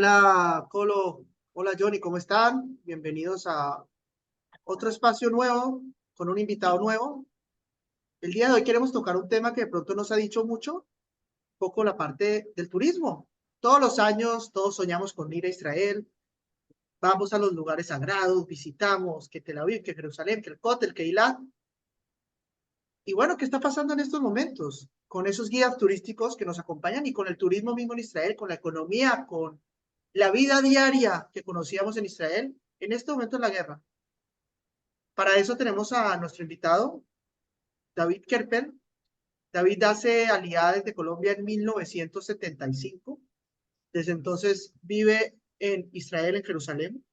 Hola, Colo. Hola, Johnny, ¿cómo están? Bienvenidos a otro espacio nuevo con un invitado nuevo. El día de hoy queremos tocar un tema que de pronto nos ha dicho mucho, un poco la parte del turismo. Todos los años, todos soñamos con ir a Israel, vamos a los lugares sagrados, visitamos que Tel Aviv, que Jerusalén, que el Kotel, que Eilat. Y bueno, ¿qué está pasando en estos momentos? Con esos guías turísticos que nos acompañan y con el turismo mismo en Israel, con la economía, con la vida diaria que conocíamos en Israel, en este momento de la guerra. Para eso tenemos a nuestro invitado, David Kerpen. David hace Aliyah desde Colombia en 1975. Desde entonces vive en Israel, en Jerusalén.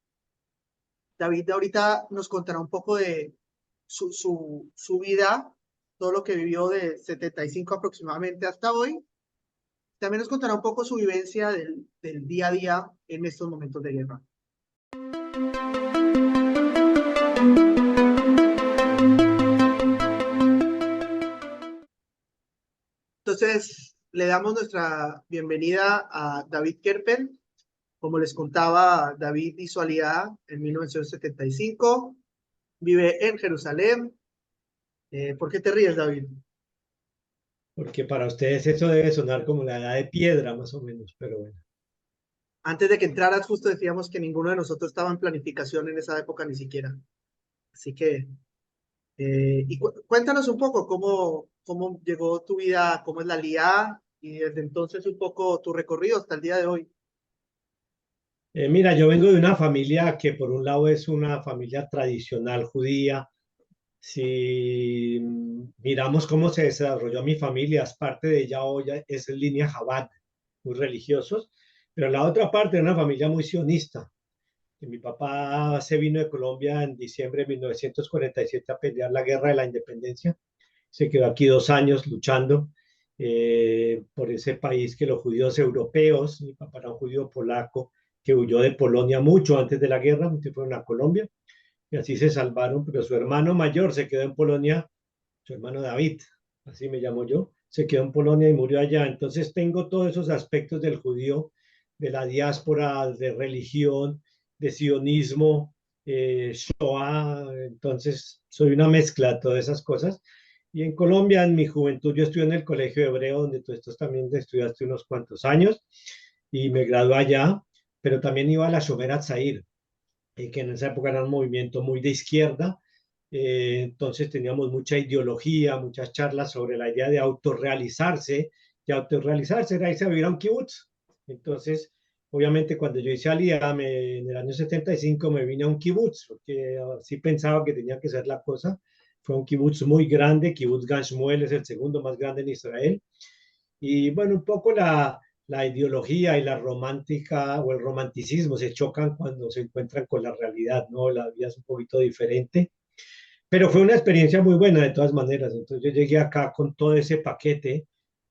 David ahorita nos contará un poco de su vida, todo lo que vivió de 75 aproximadamente hasta hoy. También nos contará un poco su vivencia del día a día en estos momentos de guerra. Entonces, le damos nuestra bienvenida a David Kerpen. Como les contaba, David hizo Aliyah en 1975, vive en Jerusalén. ¿Por qué te ríes, David? Porque para ustedes eso debe sonar como la edad de piedra, más o menos, pero bueno. Antes de que entraras, justo decíamos que ninguno de nosotros estaba en planificación en esa época ni siquiera. Así que, cuéntanos un poco cómo llegó tu vida, cómo es la Aliyah y desde entonces un poco tu recorrido hasta el día de hoy. Mira, yo vengo de una familia que por un lado es una familia tradicional judía. Si miramos cómo se desarrolló mi familia, es parte de ella hoy, es en línea Chabad, muy religiosos, pero la otra parte es una familia muy sionista. Que Mi papá se vino de Colombia en diciembre de 1947 a pelear la guerra de la independencia. Se quedó aquí 2 años luchando por ese país que los judíos europeos, mi papá era un judío polaco que huyó de Polonia mucho antes de la guerra, se fueron a Colombia y así se salvaron, pero su hermano mayor se quedó en Polonia, su hermano David, así me llamo yo, se quedó en Polonia y murió allá. Entonces tengo todos esos aspectos del judío, de la diáspora, de religión, de sionismo, Shoah, entonces soy una mezcla de todas esas cosas. Y en Colombia, en mi juventud, yo estuve en el colegio hebreo, donde tú estos también estudiaste unos cuantos años, y me gradué allá, pero también iba a la Shomer Hatzair, que en esa época era un movimiento muy de izquierda. Entonces teníamos mucha ideología, muchas charlas sobre la idea de autorrealizarse, y autorrealizarse era irse a vivir a un kibutz. Entonces, obviamente, cuando yo hice Aliyah en el año 75 me vine a un kibutz, porque así pensaba que tenía que ser la cosa. Fue un kibutz muy grande, kibutz Gan Shmuel es el segundo más grande en Israel. Y bueno, un poco la ideología y la romántica o el romanticismo se chocan cuando se encuentran con la realidad, ¿no? La vida es un poquito diferente, pero fue una experiencia muy buena de todas maneras. Entonces yo llegué acá con todo ese paquete,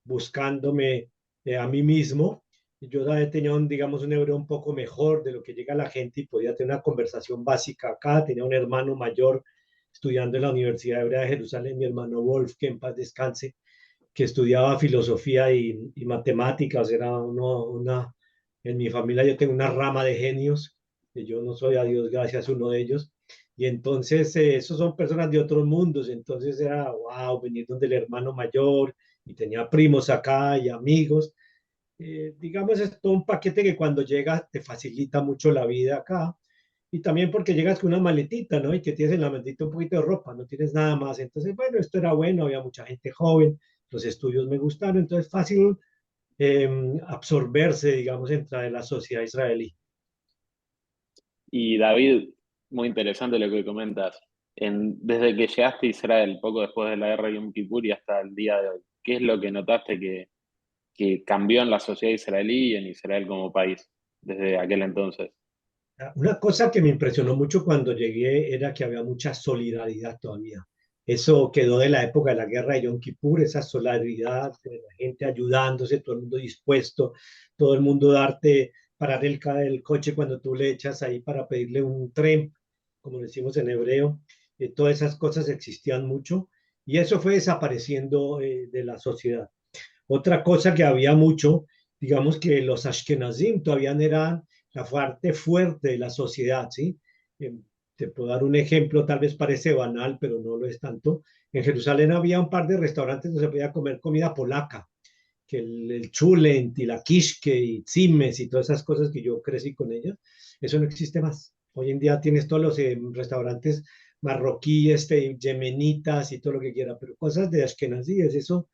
buscándome a mí mismo. Y yo tenía, digamos, un hebreo un poco mejor de lo que llega la gente y podía tener una conversación básica acá. Tenía un hermano mayor estudiando en la Universidad Hebrea de Jerusalén, mi hermano Wolf, que en paz descanse, que estudiaba filosofía y matemáticas. En mi familia yo tengo una rama de genios, que yo no soy, a Dios gracias, uno de ellos. Y entonces, esos son personas de otros mundos. Entonces era, wow, venir donde el hermano mayor y tenía primos acá y amigos. Digamos, es todo un paquete que cuando llegas te facilita mucho la vida acá. Y también porque llegas con una maletita, ¿no? Y que tienes en la maletita un poquito de ropa, no tienes nada más. Entonces, bueno, esto era bueno, había mucha gente joven, los estudios me gustaron, entonces fácil absorberse, digamos, entre la sociedad israelí. Y David, muy interesante lo que comentas. Desde que llegaste a Israel, poco después de la guerra de Yom Kippur y hasta el día de hoy, ¿qué es lo que notaste que cambió en la sociedad israelí y en Israel como país desde aquel entonces? Una cosa que me impresionó mucho cuando llegué era que había mucha solidaridad todavía. Eso quedó de la época de la guerra de Yom Kippur, esa solidaridad, de la gente ayudándose, todo el mundo dispuesto, todo el mundo darte, parar el coche cuando tú le echas ahí para pedirle un tren, como decimos en hebreo. Todas esas cosas existían mucho y eso fue desapareciendo de la sociedad. Otra cosa que había mucho digamos que los Ashkenazim todavía eran la parte fuerte de la sociedad, ¿sí? Eh, Te puedo dar un ejemplo, tal vez parece banal, pero no lo es tanto. En Jerusalén había un par de restaurantes donde se podía comer comida polaca, que el chulent y la kishke y tzimes y todas esas cosas que yo crecí con ellas, eso no existe más. Hoy en día tienes todos los restaurantes marroquíes, yemenitas y todo lo que quiera, pero cosas de ashkenazíes, eso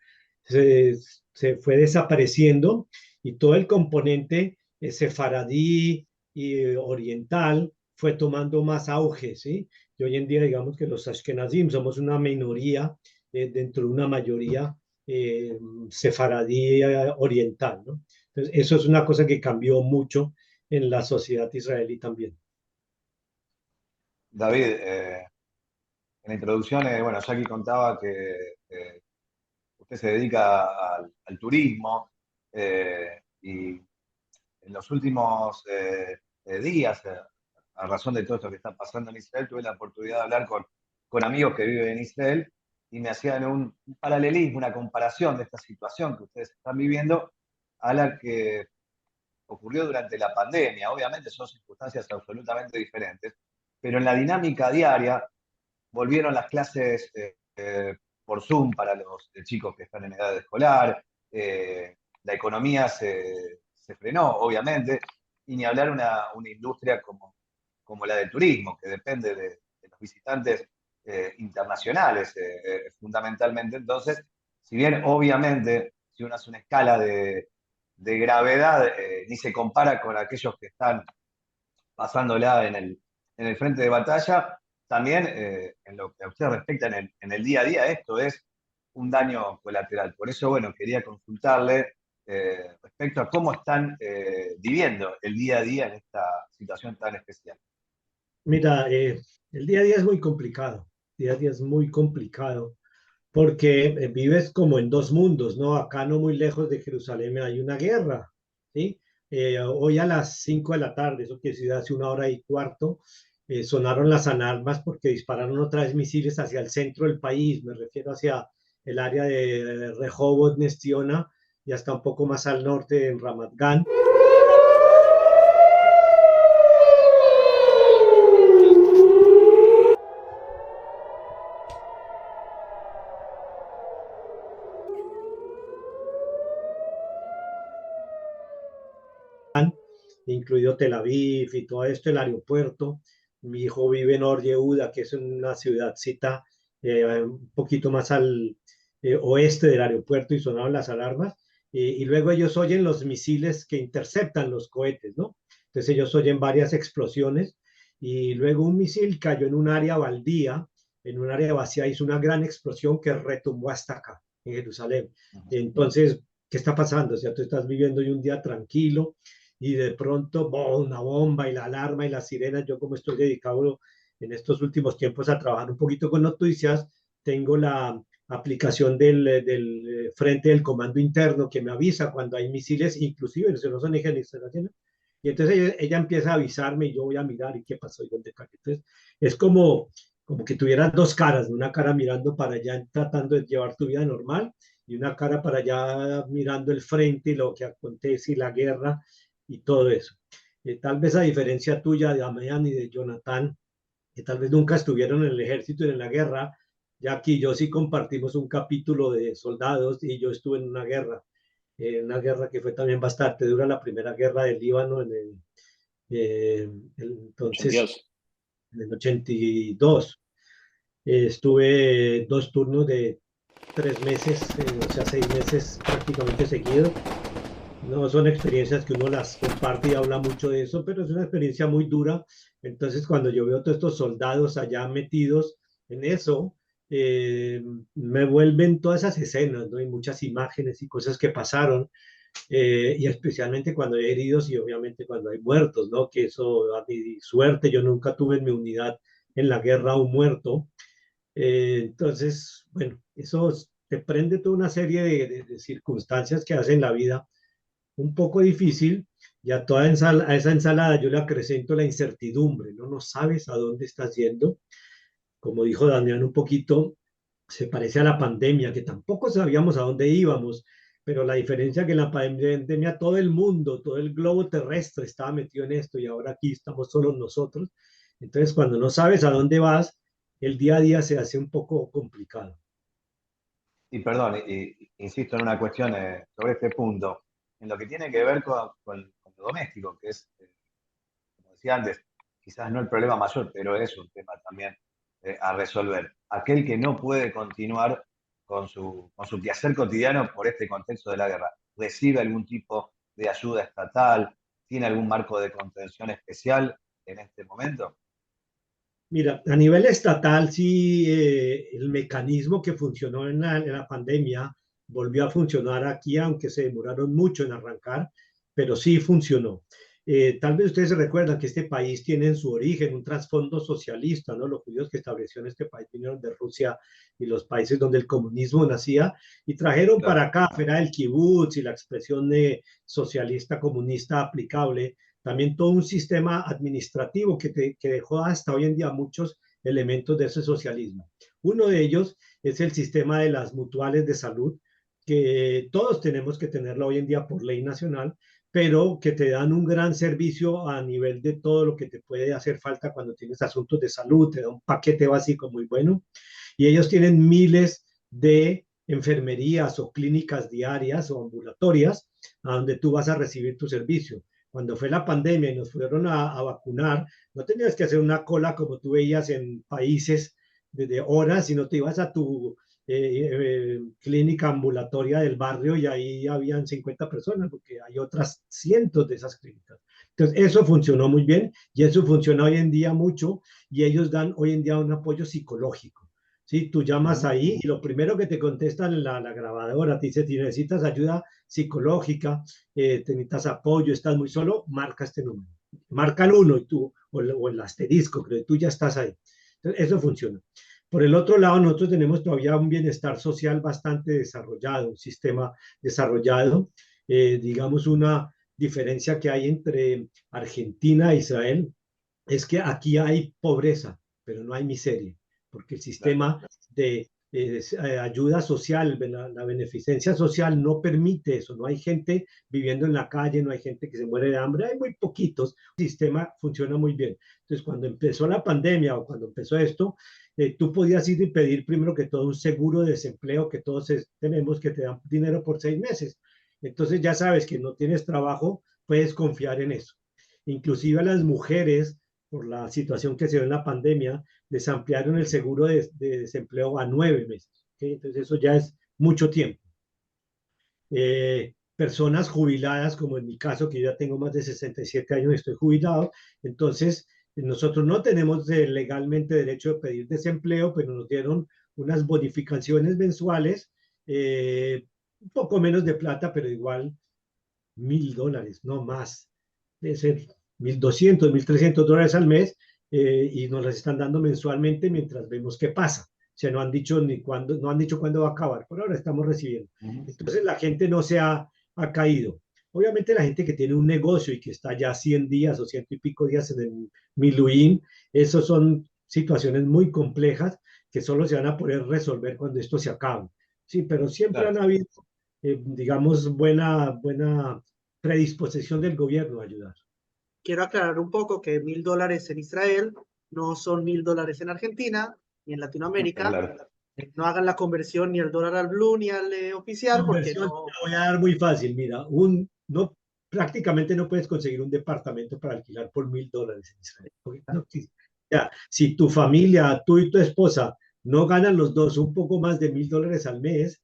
se, se fue desapareciendo y todo el componente sefaradí y oriental fue tomando más auge, ¿sí? Y hoy en día digamos que los ashkenazim somos una minoría dentro de una mayoría eh, sefaradí oriental, ¿no? Entonces, eso es una cosa que cambió mucho en la sociedad israelí también. David, en la introducción, bueno, Jackie contaba que usted se dedica al turismo y en los últimos días, a razón de todo esto que está pasando en Israel, tuve la oportunidad de hablar con amigos que viven en Israel y me hacían un paralelismo, una comparación de esta situación que ustedes están viviendo a la que ocurrió durante la pandemia. Obviamente son circunstancias absolutamente diferentes, pero en la dinámica diaria volvieron las clases por Zoom para los chicos que están en edad escolar, la economía se frenó, obviamente, y ni hablar una industria como la del turismo, que depende de los visitantes internacionales, fundamentalmente. Entonces, si bien obviamente, si uno hace una escala de gravedad, ni se compara con aquellos que están pasándola en el frente de batalla, también en lo que a usted respecta en el día a día, esto es un daño colateral. Por eso, bueno, quería consultarle respecto a cómo están viviendo el día a día en esta situación tan especial. Mira, el día a día es muy complicado, el día a día es muy complicado porque vives como en dos mundos, ¿no? Acá no muy lejos de Jerusalén hay una guerra, ¿sí? Hoy a las 5 de la tarde, eso quiere decir hace una hora y cuarto, sonaron las alarmas porque dispararon otra vez misiles hacia el centro del país, me refiero hacia el área de Rehovot, Nestiona y hasta un poco más al norte en Ramat Gan. Incluido Tel Aviv y todo esto, el aeropuerto. Mi hijo vive en Or Yehuda, que es una ciudadcita un poquito más al oeste del aeropuerto y sonaron las alarmas. Y luego ellos oyen los misiles que interceptan los cohetes, ¿no? Entonces ellos oyen varias explosiones y luego un misil cayó en un área baldía, en un área vacía, hizo una gran explosión que retumbó hasta acá, en Jerusalén. Entonces, ¿qué está pasando? O sea, tú estás viviendo hoy un día tranquilo y de pronto ¡boom! Una bomba y la alarma y las sirenas. Yo como estoy dedicado en estos últimos tiempos a trabajar un poquito con noticias, tengo la aplicación del frente del comando interno que me avisa cuando hay misiles, inclusive si no son internacionales. Y entonces ella empieza a avisarme y yo voy a mirar y qué pasó y dónde cayó. Entonces es como que tuvieras dos caras, una cara mirando para allá tratando de llevar tu vida normal y una cara para allá mirando el frente y lo que acontece y la guerra y todo eso. Tal vez a diferencia tuya de Amean y de Jonathan, que tal vez nunca estuvieron en el ejército y en la guerra, ya aquí yo sí compartimos un capítulo de soldados y yo estuve en una guerra que fue también bastante dura, la primera guerra del Líbano entonces 82. en el 82. Estuve dos turnos de 3 meses, o sea, 6 meses prácticamente seguidos. No son experiencias que uno las comparte y habla mucho de eso, pero es una experiencia muy dura. Entonces, cuando yo veo todos estos soldados allá metidos en eso, me vuelven todas esas escenas, ¿no? Hay muchas imágenes y cosas que pasaron, y especialmente cuando hay heridos y obviamente cuando hay muertos, ¿no? Que eso, a mi suerte, yo nunca tuve en mi unidad en la guerra un muerto. Entonces, bueno, eso te prende toda una serie de circunstancias que hacen la vida un poco difícil y a esa ensalada yo le acrecento la incertidumbre, ¿no? No sabes a dónde estás yendo. Como dijo Damián un poquito, se parece a la pandemia, que tampoco sabíamos a dónde íbamos, pero la diferencia es que en la pandemia todo el mundo, todo el globo terrestre estaba metido en esto y ahora aquí estamos solos nosotros. Entonces, cuando no sabes a dónde vas, el día a día se hace un poco complicado. Y perdón, insisto en una cuestión sobre este punto, en lo que tiene que ver con lo doméstico, que es, como decía antes, quizás no el problema mayor, pero es un tema también a resolver. Aquel que no puede continuar con su quehacer cotidiano por este contexto de la guerra, ¿recibe algún tipo de ayuda estatal? ¿Tiene algún marco de contención especial en este momento? Mira, a nivel estatal, sí, el mecanismo que funcionó en la pandemia volvió a funcionar aquí, aunque se demoraron mucho en arrancar, pero sí funcionó. Tal vez ustedes se recuerdan que este país tiene en su origen un trasfondo socialista, ¿no? Los judíos que estableció en este país vinieron de Rusia y los países donde el comunismo nacía y trajeron Claro. para acá, fuera el kibutz y la expresión de socialista comunista aplicable también todo un sistema administrativo que dejó hasta hoy en día muchos elementos de ese socialismo. Uno de ellos es el sistema de las mutuales de salud, que todos tenemos que tenerlo hoy en día por ley nacional, pero que te dan un gran servicio a nivel de todo lo que te puede hacer falta cuando tienes asuntos de salud, te da un paquete básico muy bueno, y ellos tienen miles de enfermerías o clínicas diarias o ambulatorias a donde tú vas a recibir tu servicio. Cuando fue la pandemia y nos fueron a vacunar, no tenías que hacer una cola como tú veías en países de horas, sino te ibas a tu clínica ambulatoria del barrio y ahí habían 50 personas, porque hay otras cientos de esas clínicas. Entonces, eso funcionó muy bien y eso funciona hoy en día mucho y ellos dan hoy en día un apoyo psicológico. Sí, tú llamas ahí y lo primero que te contestan la grabadora te dice, si necesitas ayuda psicológica, te necesitas apoyo, estás muy solo, marca este número. Marca el 1 y tú, o el asterisco, creo, tú ya estás ahí. Entonces, eso funciona. Por el otro lado, nosotros tenemos todavía un bienestar social bastante desarrollado, un sistema desarrollado, digamos una diferencia que hay entre Argentina e Israel es que aquí hay pobreza, pero no hay miseria, porque el Claro. sistema de ayuda social, la beneficencia social no permite eso, no hay gente viviendo en la calle, no hay gente que se muere de hambre, hay muy poquitos, el sistema funciona muy bien. Entonces, cuando empezó la pandemia o cuando empezó esto, tú podías ir y pedir primero que todo un seguro de desempleo que todos tenemos que te dan dinero por 6 meses. Entonces ya sabes que no tienes trabajo, puedes confiar en eso. Inclusive a las mujeres por la situación que se dio en la pandemia, les ampliaron el seguro de desempleo a 9 meses. ¿Okay? Entonces eso ya es mucho tiempo. Personas jubiladas, como en mi caso, que yo ya tengo más de 67 años y estoy jubilado, entonces nosotros no tenemos legalmente derecho de pedir desempleo, pero nos dieron unas bonificaciones mensuales, un poco menos de plata, pero igual $1,000, no más. Debe ser 1,200, $1,300 al mes y nos las están dando mensualmente mientras vemos qué pasa. O sea, no han dicho ni cuándo, no han dicho cuándo va a acabar. Por ahora estamos recibiendo. Entonces la gente no se ha caído. Obviamente la gente que tiene un negocio y que está ya 100 días o ciento y pico días en el Miluín, esos son situaciones muy complejas que solo se van a poder resolver cuando esto se acabe. Sí, pero siempre Claro. han habido, digamos, buena predisposición del gobierno a ayudar. Quiero aclarar un poco que $1,000 en Israel no son $1,000 en Argentina ni en Latinoamérica. Claro. No hagan la conversión ni al dólar al blue ni al oficial porque Conversión, te no. la voy a dar muy fácil. Mira, no, prácticamente no puedes conseguir un departamento para alquilar por $1,000 en Israel. No existe. Ya, si tu familia, tú y tu esposa, no ganan los dos un poco más de $1,000 al mes,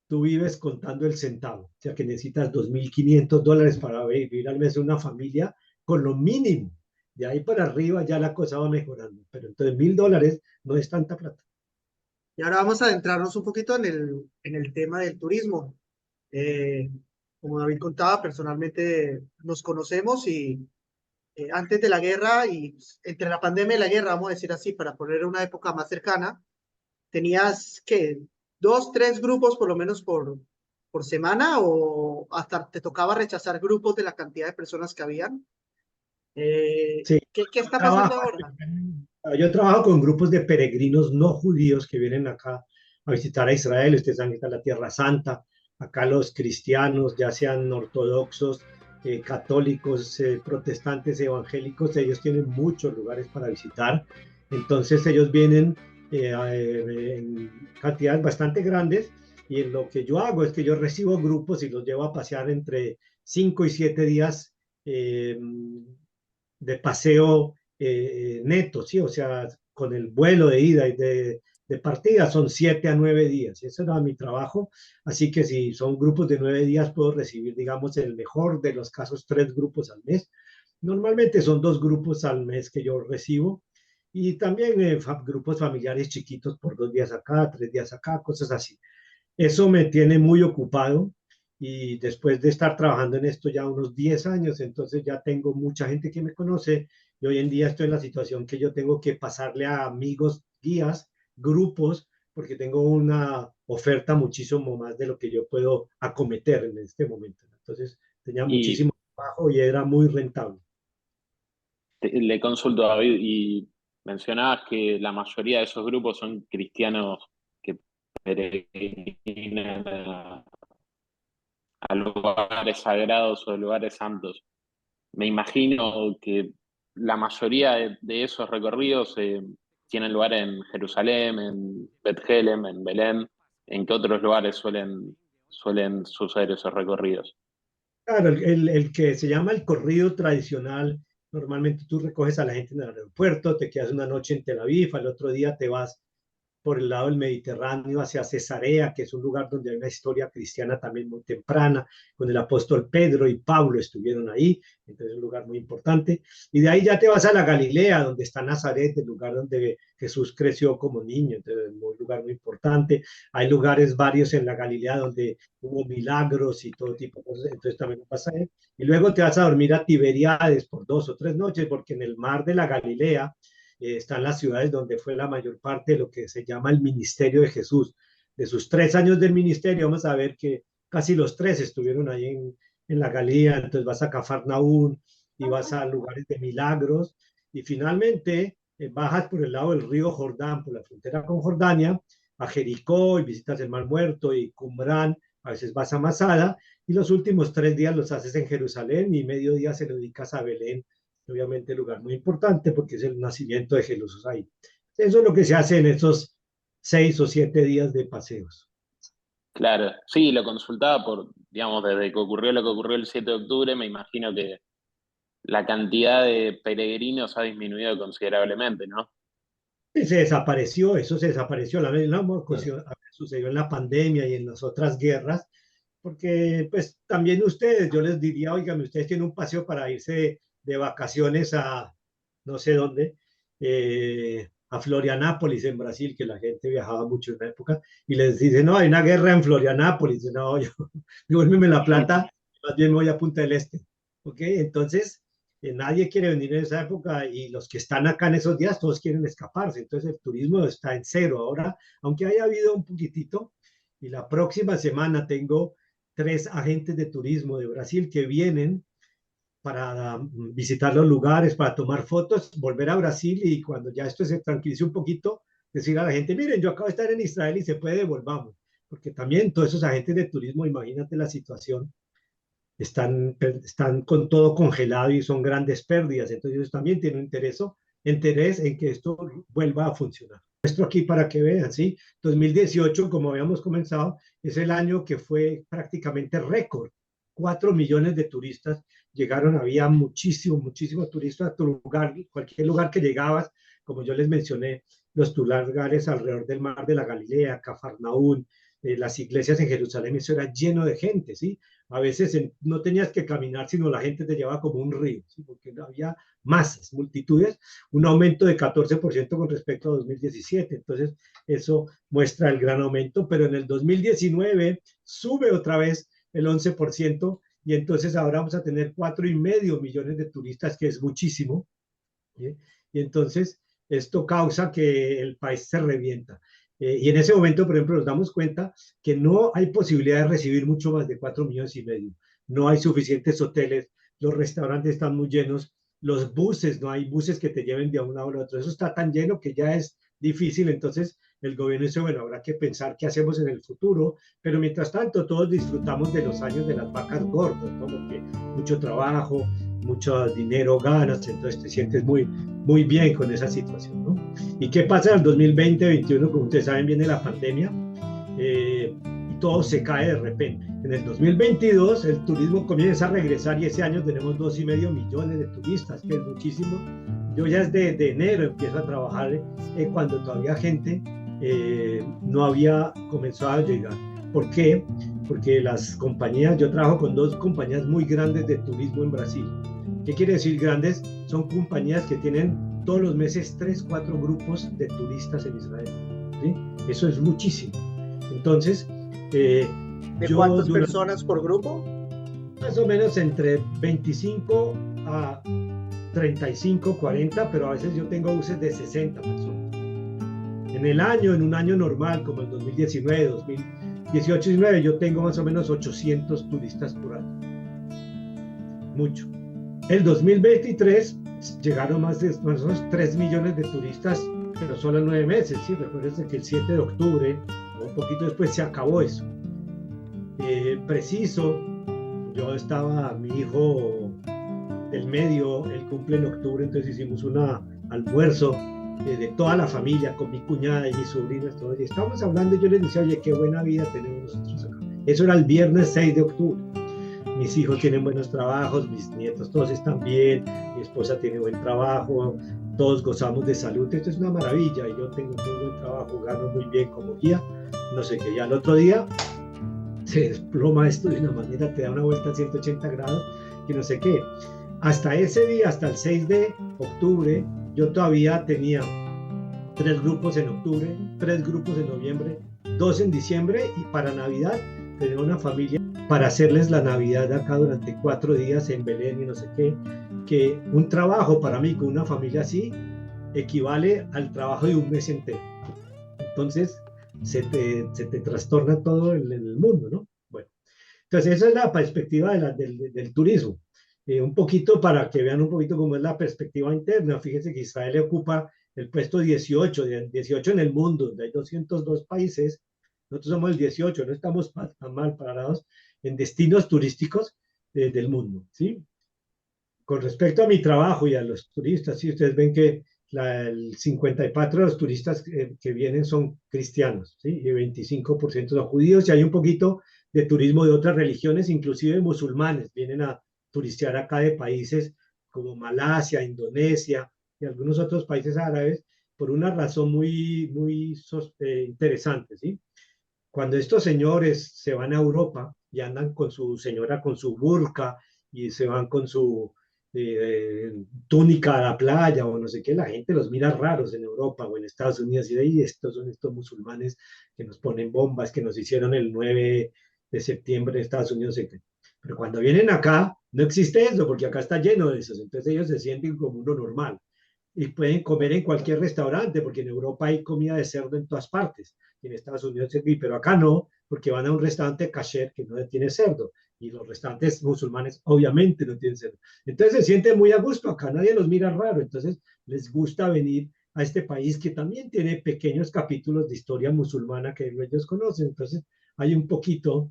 tú vives contando el centavo. O sea que necesitas $2,500 para vivir al mes una familia con lo mínimo. De ahí para arriba ya la cosa va mejorando. Pero entonces $1,000 no es tanta plata. Y ahora vamos a adentrarnos un poquito en el tema del turismo. Eh, Como David contaba, personalmente nos conocemos y antes de la guerra y entre la pandemia y la guerra, vamos a decir así, para poner una época más cercana, tenías que 2, 3 grupos por lo menos por semana o hasta te tocaba rechazar grupos de la cantidad de personas que habían. Sí, ¿Qué está pasando trabajo, ahora? yo trabajo con grupos de peregrinos no judíos que vienen acá a visitar a Israel. Ustedes han visto la Tierra Santa. acá los cristianos, ya sean ortodoxos, católicos, protestantes, evangélicos, ellos tienen muchos lugares para visitar. Entonces ellos vienen en cantidades bastante grandes y lo que yo hago es que yo recibo grupos y los llevo a pasear entre 5 y 7 días de paseo neto, ¿sí? O sea, con el vuelo de ida y de partida son 7 a 9 días. Ese era mi trabajo. Así que si son grupos de 9 días, puedo recibir, digamos, en el mejor de los casos, 3 grupos al mes. Normalmente son 2 grupos al mes que yo recibo. Y también grupos familiares chiquitos por 2 días acá, 3 días acá, cosas así. Eso me tiene muy ocupado y después de estar trabajando en esto ya unos 10 años, entonces ya tengo mucha gente que me conoce y hoy en día estoy en la situación que yo tengo que pasarle a amigos, guías, grupos, porque tengo una oferta muchísimo más de lo que yo puedo acometer en este momento. Entonces tenía Y muchísimo trabajo y era muy rentable. le consulto a David, y mencionabas que la mayoría de esos grupos son cristianos que peregrinan a lugares sagrados o lugares santos. Me imagino que la mayoría de esos recorridos tienen lugar en Jerusalén, en Bethlem, en Belén. ¿En qué otros lugares suelen suceder esos recorridos? Claro, el que se llama el corrido tradicional, normalmente tú recoges a la gente en el aeropuerto, te quedas una noche en Tel Aviv, al otro día te vas por el lado del Mediterráneo hacia Cesarea, que es un lugar donde hay una historia cristiana también muy temprana, con el apóstol Pedro y Pablo estuvieron ahí, entonces es un lugar muy importante. Y de ahí ya te vas a la Galilea, donde está Nazaret, el lugar donde Jesús creció como niño, entonces es un lugar muy importante. Hay lugares varios en la Galilea donde hubo milagros y todo tipo de cosas, entonces también pasa ahí. Y luego te vas a dormir a Tiberíades por 2 o 3 noches, porque en el mar de la Galilea están las ciudades donde fue la mayor parte de lo que se llama el ministerio de Jesús. De sus 3 años del ministerio, vamos a ver que casi los 3 estuvieron ahí en la Galilea, entonces vas a Cafarnaún y vas a lugares de milagros y finalmente bajas por el lado del río Jordán, por la frontera con Jordania, a Jericó y visitas el Mar Muerto y Qumrán, a veces vas a Masada y los últimos 3 días los haces en Jerusalén y medio día se lo dedicas a Belén, obviamente lugar muy importante porque es el nacimiento de Jesús ahí. Eso es lo que se hace en esos 6 o 7 días de paseos. Claro, sí, lo consultaba por, digamos, desde que ocurrió lo que ocurrió el 7 de octubre, me imagino que la cantidad de peregrinos ha disminuido considerablemente, ¿no? Y se desapareció, eso se desapareció, sucedió en la pandemia y en las otras guerras, porque pues también ustedes, yo les diría, oigan, ustedes tienen un paseo para irse de vacaciones a no sé dónde, a Florianápolis en Brasil, que la gente viajaba mucho en una época, y les dice, no, hay una guerra en Florianápolis, no, yo, devuélveme la plata, más bien me voy a Punta del Este, ¿ok? Entonces, nadie quiere venir en esa época y los que están acá en esos días, todos quieren escaparse, entonces el turismo está en cero ahora, aunque haya habido un poquitito, y la próxima semana tengo 3 agentes de turismo de Brasil que vienen para visitar los lugares, para tomar fotos, volver a Brasil y cuando ya esto se tranquilice un poquito, decir a la gente, miren, yo acabo de estar en Israel y se puede, volvamos. Porque también todos esos agentes de turismo, imagínate la situación, están con todo congelado y son grandes pérdidas. Entonces ellos también tienen interés en que esto vuelva a funcionar. Esto aquí para que vean, ¿sí? 2018, como habíamos comenzado, es el año que fue prácticamente récord. 4 millones de turistas llegaron, había muchísimos turistas a tu lugar, cualquier lugar que llegabas, como yo les mencioné, los lugares alrededor del mar de la Galilea, Cafarnaún, las iglesias en Jerusalén, eso era lleno de gente, ¿sí? A veces no tenías que caminar, sino la gente te llevaba como un río, ¿sí? Porque había masas, multitudes, un aumento de 14% con respecto a 2017. Entonces, eso muestra el gran aumento, pero en el 2019 sube otra vez el 11% y entonces ahora vamos a tener 4,5 millones de turistas, que es muchísimo, ¿sí? Y entonces esto causa que el país se revienta. Y en ese momento, por ejemplo, nos damos cuenta que no hay posibilidad de recibir mucho más de 4,5 millones. No hay suficientes hoteles, los restaurantes están muy llenos, los buses, no hay buses que te lleven de una a otra. Eso está tan lleno que ya es difícil. Entonces, el gobierno dice, bueno, habrá que pensar qué hacemos en el futuro, pero mientras tanto todos disfrutamos de los años de las vacas gordas, ¿no? Porque mucho trabajo, mucho dinero ganas, entonces te sientes muy, muy bien con esa situación, ¿no? ¿Y qué pasa en el 2020-2021? Como ustedes saben, viene la pandemia y todo se cae de repente. En el 2022 el turismo comienza a regresar y ese año tenemos 2,5 millones de turistas, que es muchísimo. Yo ya desde enero empiezo a trabajar cuando todavía gente no había comenzado a llegar. ¿Por qué? Porque las compañías, yo trabajo con 2 compañías muy grandes de turismo en Brasil. ¿Qué quiere decir grandes? Son compañías que tienen todos los meses 3, 4 grupos de turistas en Israel, ¿sí? Eso es muchísimo. Entonces, ¿De cuántas personas por grupo? Más o menos entre 25 a 35, 40, pero a veces yo tengo buses de 60 personas. En un año normal, como el 2019, 2018, 2019, yo tengo más o menos 800 turistas por año. Mucho. El 2023 llegaron más o menos 3 millones de turistas, pero solo en 9 meses. ¿Sí? Recuerden que el 7 de octubre, o un poquito después, se acabó eso. Preciso, yo estaba, mi hijo del medio, él cumple en octubre, entonces hicimos un almuerzo de toda la familia, con mi cuñada y mis sobrinas, todos, y estábamos hablando y yo les decía, oye, qué buena vida tenemos nosotros acá. Eso era el viernes 6 de octubre. Mis hijos tienen buenos trabajos, mis nietos todos están bien, mi esposa tiene buen trabajo, todos gozamos de salud, esto es una maravilla, y yo tengo un buen trabajo, gano muy bien como guía, no sé qué, ya el otro día se desploma esto de una manera, te da una vuelta a 180 grados, que no sé qué. Hasta ese día, hasta el 6 de octubre, yo todavía tenía 3 grupos en octubre, 3 grupos en noviembre, 2 en diciembre, y para Navidad tenía una familia para hacerles la Navidad acá durante 4 días en Belén y no sé qué, que un trabajo para mí con una familia así equivale al trabajo de un mes entero. Entonces, se te trastorna todo en el mundo, ¿no? Bueno, entonces esa es la perspectiva del turismo. Un poquito para que vean un poquito cómo es la perspectiva interna. Fíjense que Israel ocupa el puesto 18 en el mundo, donde hay 202 países. Nosotros somos el 18, no estamos tan mal parados en destinos turísticos del mundo, ¿sí? Con respecto a mi trabajo y a los turistas, ¿sí? Ustedes ven que el 54% de los turistas que vienen son cristianos, ¿sí? Y 25% son judíos, y hay un poquito de turismo de otras religiones, inclusive musulmanes, vienen a turistear acá de países como Malasia, Indonesia y algunos otros países árabes, por una razón muy, muy interesante, ¿sí? Cuando estos señores se van a Europa y andan con su señora con su burka y se van con su túnica a la playa o no sé qué, la gente los mira raros en Europa o en Estados Unidos y de ahí estos son estos musulmanes que nos ponen bombas, que nos hicieron el 9 de septiembre en Estados Unidos. Pero cuando vienen acá, no existe eso, porque acá está lleno de esos, entonces ellos se sienten como uno normal y pueden comer en cualquier restaurante, porque en Europa hay comida de cerdo en todas partes, y en Estados Unidos sí, pero acá no, porque van a un restaurante kasher que no tiene cerdo, y los restaurantes musulmanes obviamente no tienen cerdo. Entonces se sienten muy a gusto acá, nadie los mira raro, entonces les gusta venir a este país que también tiene pequeños capítulos de historia musulmana que ellos conocen, entonces hay un poquito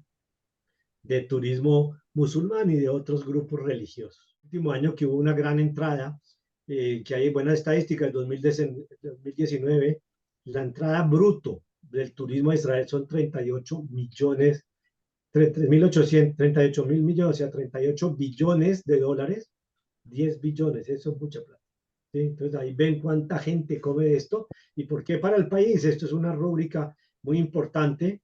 de turismo musulmán y de otros grupos religiosos. El último año que hubo una gran entrada, que hay buenas estadísticas, 2019, la entrada bruto del turismo a Israel son 38 millones, 38 mil millones, o sea, 38 billones de dólares, 10 billones, eso es mucha plata. ¿Sí? Entonces ahí ven cuánta gente come esto y por qué para el país. Esto es una rúbrica muy importante.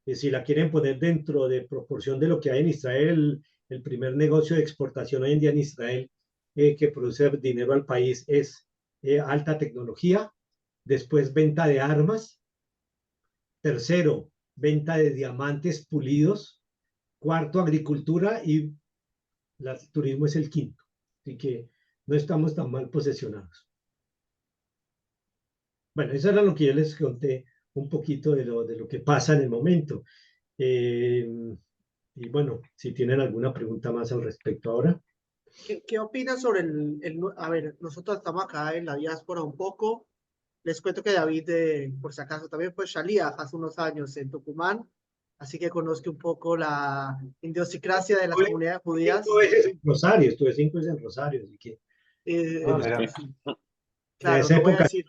Si la quieren poner dentro de proporción de lo que hay en Israel, el primer negocio de exportación hoy en día en Israel que produce dinero al país es alta tecnología, después venta de armas, tercero, venta de diamantes pulidos, cuarto, agricultura y el turismo es el quinto. Así que no estamos tan mal posicionados. Bueno, eso era lo que yo les conté un poquito de lo que pasa en el momento. Y bueno, si tienen alguna pregunta más al respecto ahora. ¿Qué opinas sobre a ver, nosotros estamos acá en la diáspora un poco, Les cuento que David, por si acaso, también fue Shalía hace unos años en Tucumán, así que conozco un poco la idiosincrasia de las Estuve comunidades cinco judías. veces en Rosario, estuve 5 veces en Rosario, así que Ah, Eh, mira. sí, de claro, esa no voy a época, decir,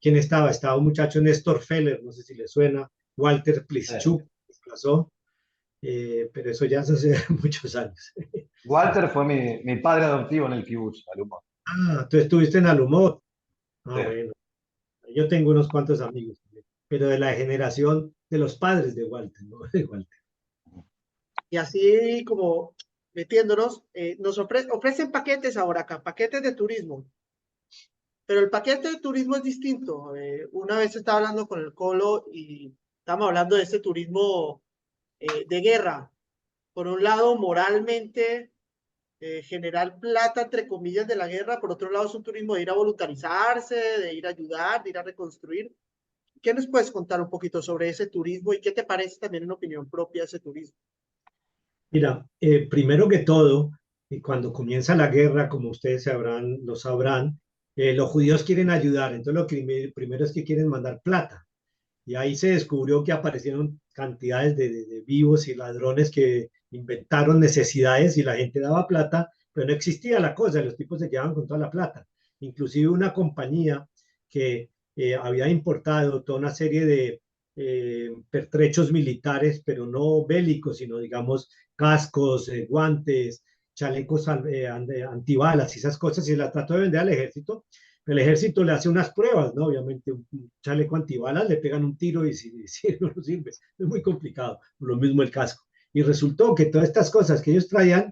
¿quién estaba? Estaba un muchacho Néstor Feller, no sé si le suena, Walter Plischuk, que se casó, pero eso ya hace muchos años. Walter fue mi padre adoptivo en el kibutz, Alumno. Ah, tú estuviste en Alumot. Ah, Sí. bueno, yo tengo unos cuantos amigos también, pero de la generación de los padres de Walter, ¿no? De Walter. y así como metiéndonos, nos ofrecen paquetes ahora acá, paquetes de turismo. Pero el paquete de turismo es distinto. Una vez estaba hablando con el Colo y estábamos hablando de ese turismo de guerra. Por un lado, moralmente, generar plata, entre comillas, de la guerra. Por otro lado, es un turismo de ir a voluntarizarse, de ir a ayudar, de ir a reconstruir. ¿Qué nos puedes contar un poquito sobre ese turismo y qué te parece también en opinión propia ese turismo? Mira, primero que todo, cuando comienza la guerra, como ustedes sabrán, lo sabrán, los judíos quieren ayudar, entonces lo primero es que quieren mandar plata. Y ahí se descubrió que aparecieron cantidades de vivos y ladrones que inventaron necesidades y la gente daba plata, pero no existía la cosa, los tipos se quedaban con toda la plata. Inclusive una compañía que había importado toda una serie de pertrechos militares, pero no bélicos, sino digamos cascos, guantes, chalecos antibalas y esas cosas, y la trató de vender al ejército. El ejército le hace unas pruebas, ¿no? Obviamente un chaleco antibalas, le pegan un tiro y si no sirve, es muy complicado. Lo mismo el casco. Y resultó que todas estas cosas que ellos traían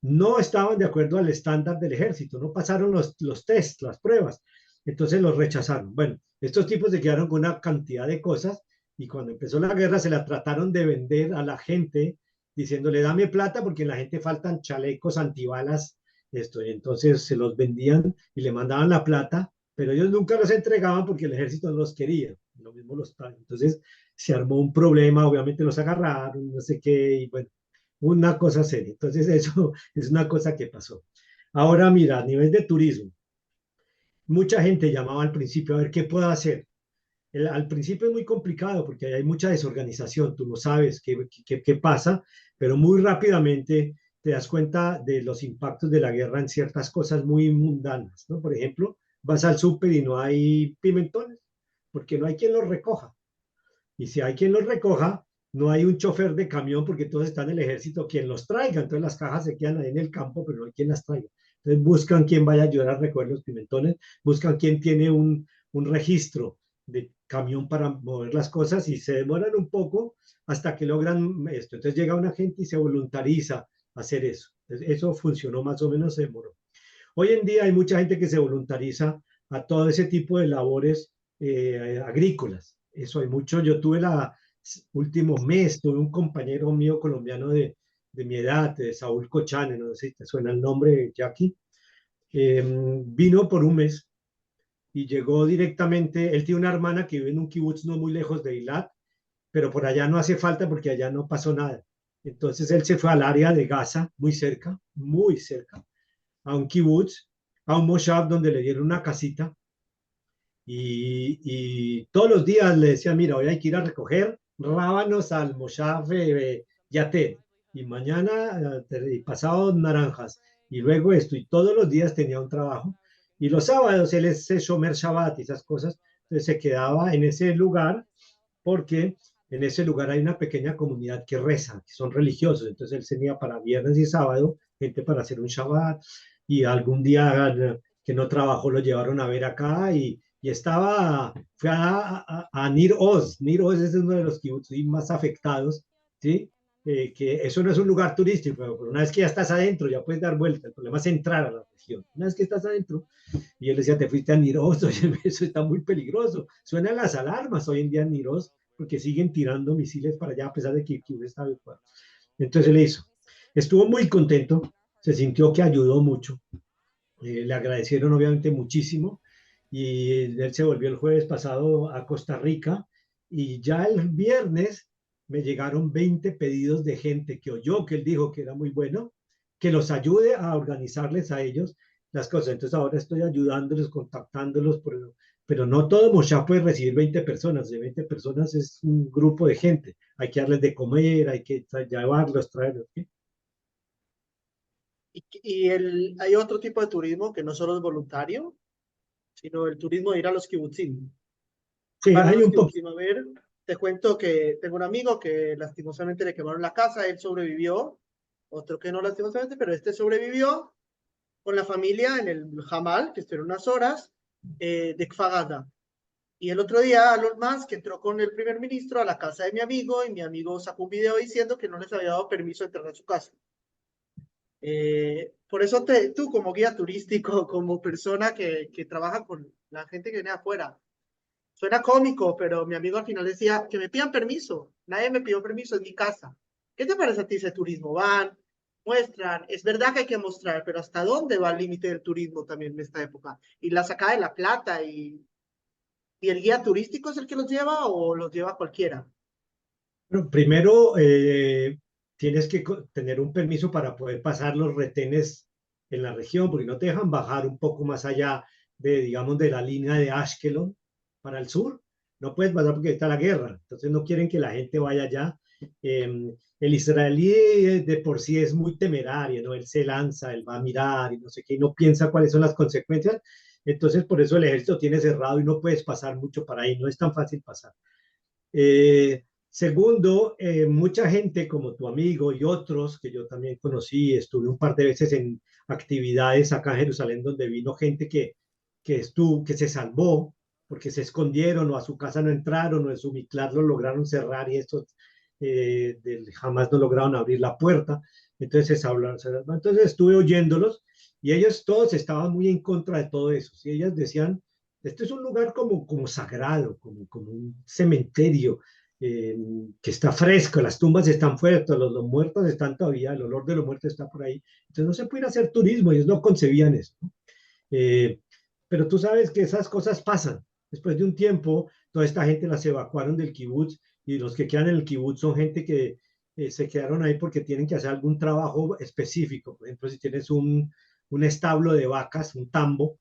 no estaban de acuerdo al estándar del ejército, no pasaron los tests, las pruebas. Entonces los rechazaron. Bueno, estos tipos se quedaron con una cantidad de cosas y cuando empezó la guerra se la trataron de vender a la gente diciéndole dame plata porque en la gente faltan chalecos antibalas. Esto, y entonces se los vendían y le mandaban la plata, pero ellos nunca los entregaban porque el ejército no los quería. Lo mismo los traen. Entonces se armó un problema, obviamente los agarraron, no sé qué, y bueno, una cosa seria. Entonces, eso es una cosa que pasó. Ahora, mira, a nivel de turismo, mucha gente llamaba al principio a ver qué puedo hacer. Al principio es muy complicado porque hay mucha desorganización, tú no sabes qué pasa, pero muy rápidamente te das cuenta de los impactos de la guerra en ciertas cosas muy mundanas, ¿no? Por ejemplo, vas al súper y no hay pimentones porque no hay quien los recoja. Y si hay quien los recoja, no hay un chofer de camión porque todos están en el ejército quien los traiga. Entonces las cajas se quedan ahí en el campo, pero no hay quien las traiga. Entonces buscan quien vaya a ayudar a recoger los pimentones, buscan quien tiene un registro de camión para mover las cosas y se demoran un poco hasta que logran esto. Entonces llega una gente y se voluntariza a hacer eso. Entonces, eso funcionó más o menos, se demoró. Hoy en día hay mucha gente que se voluntariza a todo ese tipo de labores agrícolas. Eso hay mucho. Yo tuve último mes, tuve un compañero mío colombiano de mi edad, de Saúl Cochane, no sé si te suena el nombre, Jackie, vino por un mes y llegó directamente, él tiene una hermana que vive en un kibutz no muy lejos de Eilat, pero por allá no hace falta porque allá no pasó nada. Entonces él se fue al área de Gaza, muy cerca, a un kibutz, a un moshav donde le dieron una casita y todos los días le decía, mira, hoy hay que ir a recoger rábanos al moshav Yatet y mañana y pasado naranjas y luego esto y todos los días tenía un trabajo y los sábados él es Shomer Shabbat y esas cosas, entonces se quedaba en ese lugar porque en ese lugar hay una pequeña comunidad que reza, que son religiosos, entonces él tenía para viernes y sábado gente para hacer un Shabbat y algún día que no trabajó lo llevaron a ver acá y estaba, fue a Nir Oz. Nir Oz es uno de los kibutzim más afectados, ¿sí? Que eso no es un lugar turístico, pero una vez que ya estás adentro ya puedes dar vuelta, el problema es entrar a la región. Una vez que estás adentro, y él decía, te fuiste a Nir Oz, oye, eso está muy peligroso. Suenan las alarmas hoy en día en Nir Oz, porque siguen tirando misiles para allá a pesar de que Kiev está evacuado. Entonces él hizo. Estuvo muy contento, se sintió que ayudó mucho, le agradecieron obviamente muchísimo y él se volvió el jueves pasado a Costa Rica y ya el viernes me llegaron 20 pedidos de gente que oyó que él dijo que era muy bueno, que los ayude a organizarles a ellos las cosas. Entonces ahora estoy ayudándolos, contactándolos pero no todo Moshav puede recibir 20 personas. De 20 personas es un grupo de gente. Hay que darles de comer, hay que llevarlos, traerlos. ¿Sí? Hay otro tipo de turismo que no solo es voluntario, sino el turismo de ir a los kibutzim. Sí, Van a hay los un poco. kibutzim a ver. Te cuento que tengo un amigo que lastimosamente le quemaron la casa, él sobrevivió, otro que no lastimosamente, pero este sobrevivió con la familia en el Hamal, que estuvieron unas horas, de Kfar. Y el otro día, Elon Musk entró con el primer ministro a la casa de mi amigo y mi amigo sacó un video diciendo que no les había dado permiso de entrar a su casa. Por eso tú como guía turístico, como persona que trabaja con la gente que viene de afuera, suena cómico, pero mi amigo al final decía que me pidan permiso. Nadie me pidió permiso en mi casa. ¿Qué te parece a ti ese turismo? Van, muestran, es verdad que hay que mostrar, pero ¿hasta dónde va el límite del turismo también en esta época? Y la sacada de la plata y el guía turístico es el que los lleva o los lleva cualquiera. Bueno, primero, tienes que tener un permiso para poder pasar los retenes en la región, porque no te dejan bajar un poco más allá de, digamos, de la línea de Ashkelon para el sur. No puedes pasar porque está la guerra. Entonces no quieren que la gente vaya allá. El israelí de por sí es muy temerario, ¿no? Él se lanza, él va a mirar y no sé qué, y no piensa cuáles son las consecuencias. Entonces por eso el ejército tiene cerrado y no puedes pasar mucho para ahí. No es tan fácil pasar. Segundo, mucha gente como tu amigo y otros que yo también conocí, estuve un par de veces en actividades acá en Jerusalén donde vino gente que se salvó porque se escondieron o a su casa no entraron o en su miclar lo lograron cerrar y estos jamás no lograron abrir la puerta. Entonces se hablaron. Entonces estuve oyéndolos y ellos todos estaban muy en contra de todo eso. Y ellas decían, este es un lugar como sagrado, como un cementerio eh, que está fresco, las tumbas están fuertes, los muertos están todavía, el olor de los muertos está por ahí. Entonces no se puede hacer turismo, ellos no concebían eso. ¿No? Pero tú sabes que esas cosas pasan. Después de un tiempo, toda esta gente las evacuaron del kibutz y los que quedan en el kibutz son gente que se quedaron ahí porque tienen que hacer algún trabajo específico. Por ejemplo, si tienes un establo de vacas, un tambo,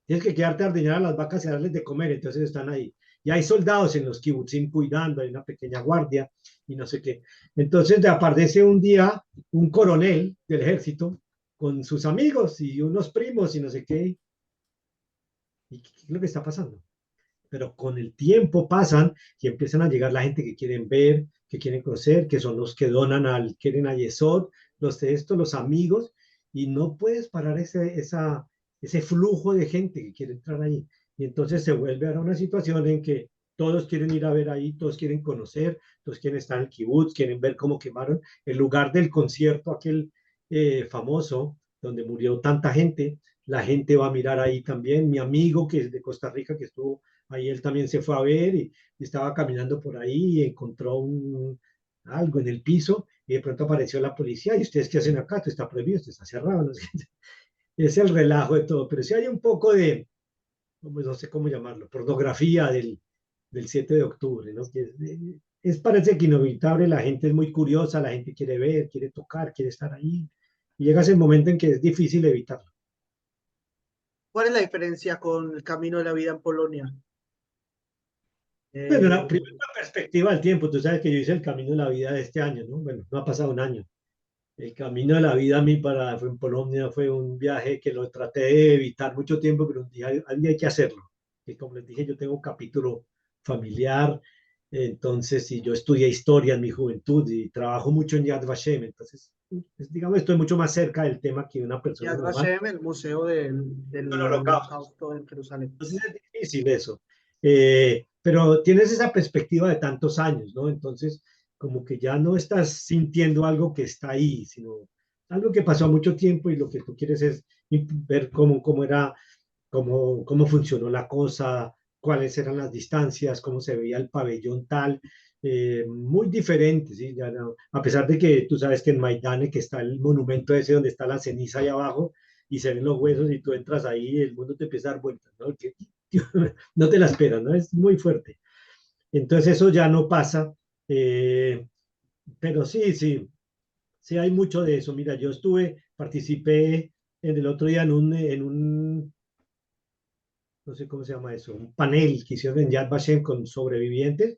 tienes que quedarte a ordeñar a las vacas y darles de comer, entonces están ahí. Y hay soldados en los kibutzim cuidando, hay una pequeña guardia y no sé qué. Entonces aparece un día un coronel del ejército con sus amigos y unos primos y no sé qué. ¿Y qué es lo que está pasando? Pero con el tiempo pasan y empiezan a llegar la gente que quieren ver, que quieren conocer, que son los que donan quieren a Yesod, los de estos, los amigos, y no puedes parar ese flujo de gente que quiere entrar ahí. Y entonces se vuelve ahora una situación en que todos quieren ir a ver ahí, todos quieren conocer, todos quieren estar en el kibutz, quieren ver cómo quemaron el lugar del concierto, aquel famoso, donde murió tanta gente. La gente va a mirar ahí también. Mi amigo que es de Costa Rica, que estuvo ahí, él también se fue a ver y estaba caminando por ahí y encontró algo en el piso y de pronto apareció la policía y ustedes qué hacen acá, esto está prohibido, esto está cerrado. ¿No? Es el relajo de todo, pero sí hay un poco de, no sé cómo llamarlo, pornografía del 7 de octubre, ¿no? Que parece que inevitable, la gente es muy curiosa, la gente quiere ver, quiere tocar, quiere estar ahí y llega ese momento en que es difícil evitarlo. ¿Cuál es la diferencia con el camino de la vida en Polonia? Bueno, Eh, primero la perspectiva del tiempo, tú sabes que yo hice el camino de la vida de este año, ¿no? Bueno, no ha pasado un año. El camino de la vida a mí fue en Polonia, fue un viaje que lo traté de evitar mucho tiempo, pero un día hay que hacerlo. Y como les dije, yo tengo un capítulo familiar, entonces, y yo estudié historia en mi juventud y trabajo mucho en Yad Vashem, entonces, digamos, estoy mucho más cerca del tema que una persona Yad normal. Vashem, el museo El del holocausto. Holocausto en Jerusalén. Entonces es difícil eso. Pero tienes esa perspectiva de tantos años, ¿no? Entonces, como que ya no estás sintiendo algo que está ahí, sino algo que pasó mucho tiempo y lo que tú quieres es ver cómo era, cómo funcionó la cosa, cuáles eran las distancias, cómo se veía el pabellón tal. Muy diferente, ¿sí? Ya no, a pesar de que tú sabes que en Maidane, que está el monumento ese donde está la ceniza ahí abajo, y se ven los huesos y tú entras ahí y el mundo te empieza a dar vueltas, ¿no? Que, no te la esperas, ¿no? Es muy fuerte. Entonces eso ya no pasa, eh, pero sí hay mucho de eso. Mira, participé en el otro día en un no sé cómo se llama eso, un panel que hicieron en Yad Vashem con sobrevivientes,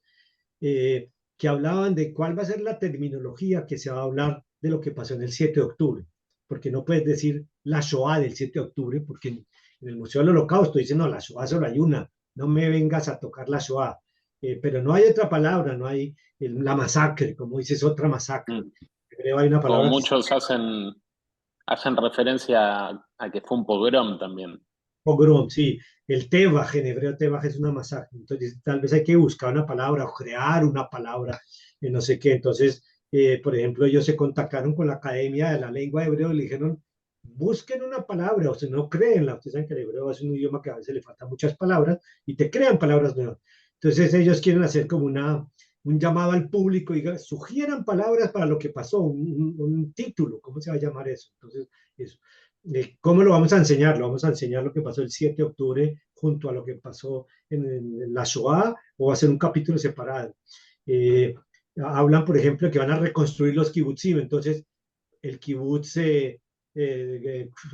que hablaban de cuál va a ser la terminología que se va a hablar de lo que pasó en el 7 de octubre, porque no puedes decir la Shoah del 7 de octubre, porque en el Museo del Holocausto dicen, no, la Shoah solo hay una, no me vengas a tocar la Shoah. Pero no hay otra palabra, no hay la masacre, como dices, otra masacre. Mm. Creo hay una Como palabra que muchos hacen referencia a que fue un pogrom también. pogrom, sí, el Tebaj, en hebreo Tebaj es una masacre, entonces tal vez hay que buscar una palabra o crear una palabra, no sé qué, entonces, por ejemplo, ellos se contactaron con la Academia de la Lengua Hebreo y le dijeron, busquen una palabra, o sea, no créenla, ustedes saben que el hebreo es un idioma que a veces le faltan muchas palabras y te crean palabras nuevas, entonces ellos quieren hacer como un llamado al público y digan, sugieran palabras para lo que pasó, un título, ¿cómo se va a llamar eso? Entonces, eso. ¿Cómo lo vamos a enseñar? Lo vamos a enseñar lo que pasó el 7 de octubre junto a lo que pasó en la Shoah o va a ser un capítulo separado. Eh, Hablan, por ejemplo, que van a reconstruir los kibutzim, entonces el kibutz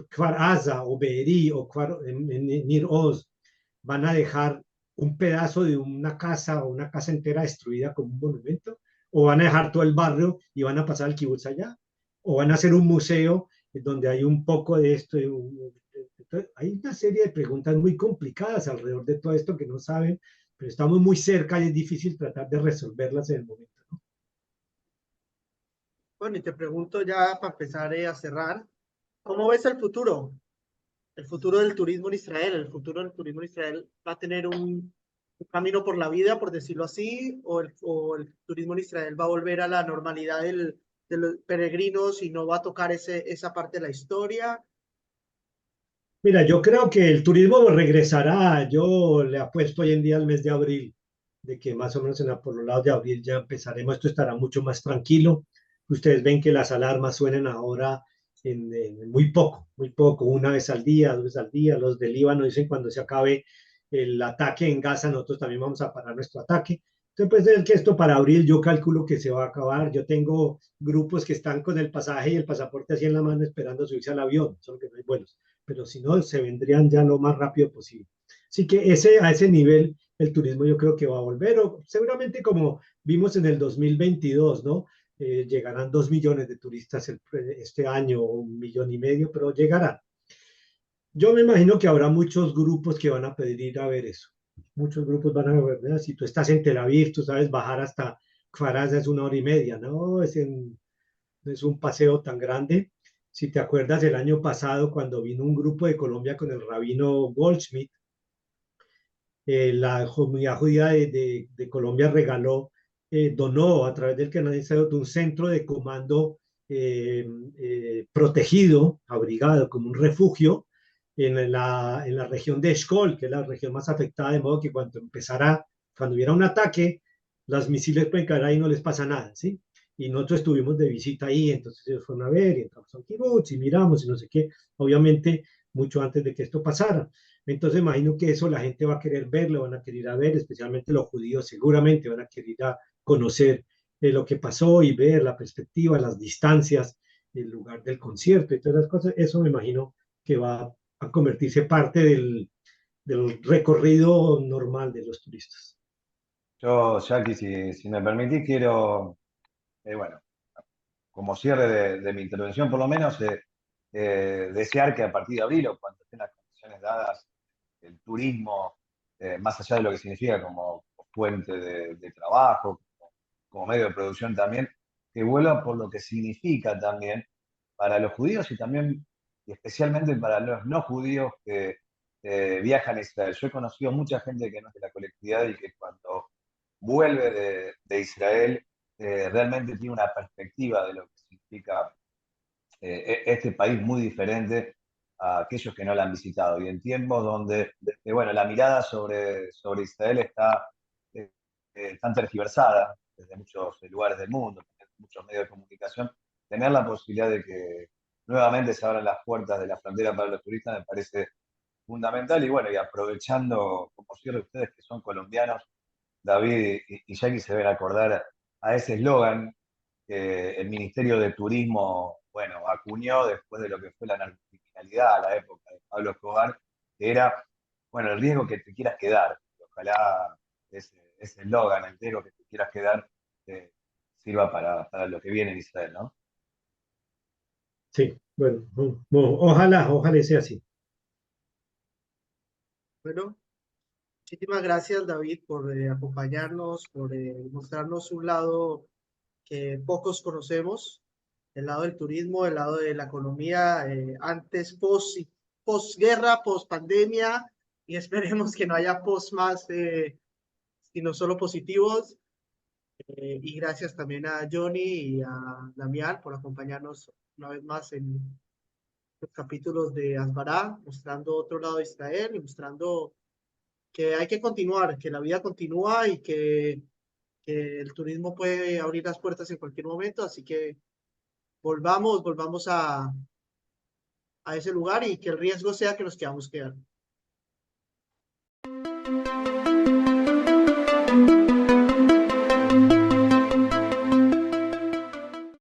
Kfar Aza o Be'eri o Nir Oz van a dejar un pedazo de una casa o una casa entera destruida como un monumento, o van a dejar todo el barrio y van a pasar el kibutz allá, o van a hacer un museo donde hay un poco de esto. Hay una serie de preguntas muy complicadas alrededor de todo esto que no saben, pero estamos muy cerca y es difícil tratar de resolverlas en el momento, ¿no? Bueno, y te pregunto ya para empezar a cerrar, ¿cómo ves el futuro? El futuro del turismo en Israel, el futuro del turismo en Israel va a tener un camino por la vida, por decirlo así, o el turismo en Israel va a volver a la normalidad de los peregrinos y no va a tocar esa parte de la historia. Mira, yo creo que el turismo regresará. Yo le apuesto hoy en día al mes de abril, de que más o menos por los lados de abril ya empezaremos. Esto estará mucho más tranquilo. Ustedes ven que las alarmas suenan ahora en muy poco, una vez al día, dos veces al día. Los del Líbano dicen cuando se acabe el ataque en Gaza, nosotros también vamos a parar nuestro ataque. Entonces, pues el que esto para abril yo calculo que se va a acabar. Yo tengo grupos que están con el pasaje y el pasaporte así en la mano esperando subirse al avión, solo que no hay vuelos, pero si no, se vendrían ya lo más rápido posible. Así que a ese nivel el turismo yo creo que va a volver, o seguramente como vimos en el 2022, ¿no? Llegarán 2 millones de turistas este año, o 1,5 millones, pero llegarán. Yo me imagino que habrá muchos grupos que van a pedir ir a ver eso. Muchos grupos van a ver, ¿verdad? Si tú estás en Tel Aviv, tú sabes, bajar hasta Kfar es 1 hora y media, ¿no? No es un paseo tan grande. Si te acuerdas el año pasado, cuando vino un grupo de Colombia con el rabino Goldschmidt, la comunidad judía de Colombia regaló, donó a través del canal de un centro de comando protegido, abrigado, como un refugio en la región de Eshkol, que es la región más afectada, de modo que cuando hubiera un ataque, los misiles pueden caer ahí y no les pasa nada, ¿sí? Y nosotros estuvimos de visita ahí, entonces ellos fueron a ver y entramos al kibutz y miramos y no sé qué, obviamente mucho antes de que esto pasara. Entonces imagino que eso la gente va a querer ver, lo van a querer ir a ver, especialmente los judíos seguramente van a querer ir a conocer lo que pasó y ver la perspectiva, las distancias, el lugar del concierto y todas las cosas. Eso me imagino que va a convertirse parte del recorrido normal de los turistas. Yo, Jackie, si me permitís, quiero, bueno, como cierre de mi intervención, por lo menos, desear que a partir de abril, o cuando estén las condiciones dadas, el turismo, más allá de lo que significa como fuente de trabajo, como medio de producción también, que vuelva por lo que significa también para los judíos y también, y especialmente para los no judíos que viajan a Israel. Yo he conocido mucha gente que no es de la colectividad y que cuando vuelve de Israel realmente tiene una perspectiva de lo que significa este país muy diferente a aquellos que no la han visitado. Y en tiempos donde, bueno, la mirada sobre Israel está tan tergiversada desde muchos lugares del mundo, muchos medios de comunicación, tener la posibilidad de que nuevamente se abran las puertas de la frontera para los turistas me parece fundamental. Y bueno, y aprovechando, como cierre ustedes que son colombianos, David y Jackie se deben acordar a ese eslogan que el Ministerio de Turismo, bueno, acuñó después de lo que fue la narcocriminalidad a la época de Pablo Escobar, que era bueno, el riesgo que te quieras quedar. Ojalá ese eslogan, el riesgo que te quieras quedar, sirva para lo que viene en Israel, ¿no? Sí, bueno, ojalá y sea así. Bueno, muchísimas gracias, David, por acompañarnos, por mostrarnos un lado que pocos conocemos, el lado del turismo, el lado de la economía, antes, post, posguerra, post pandemia, y esperemos que no haya post más, sino solo positivos. Y gracias también a Johnny y a Damián por acompañarnos una vez más en los capítulos de Asbará, mostrando otro lado de Israel y mostrando que hay que continuar, que la vida continúa y que el turismo puede abrir las puertas en cualquier momento, así que volvamos a ese lugar y que el riesgo sea que nos quedamos quedando.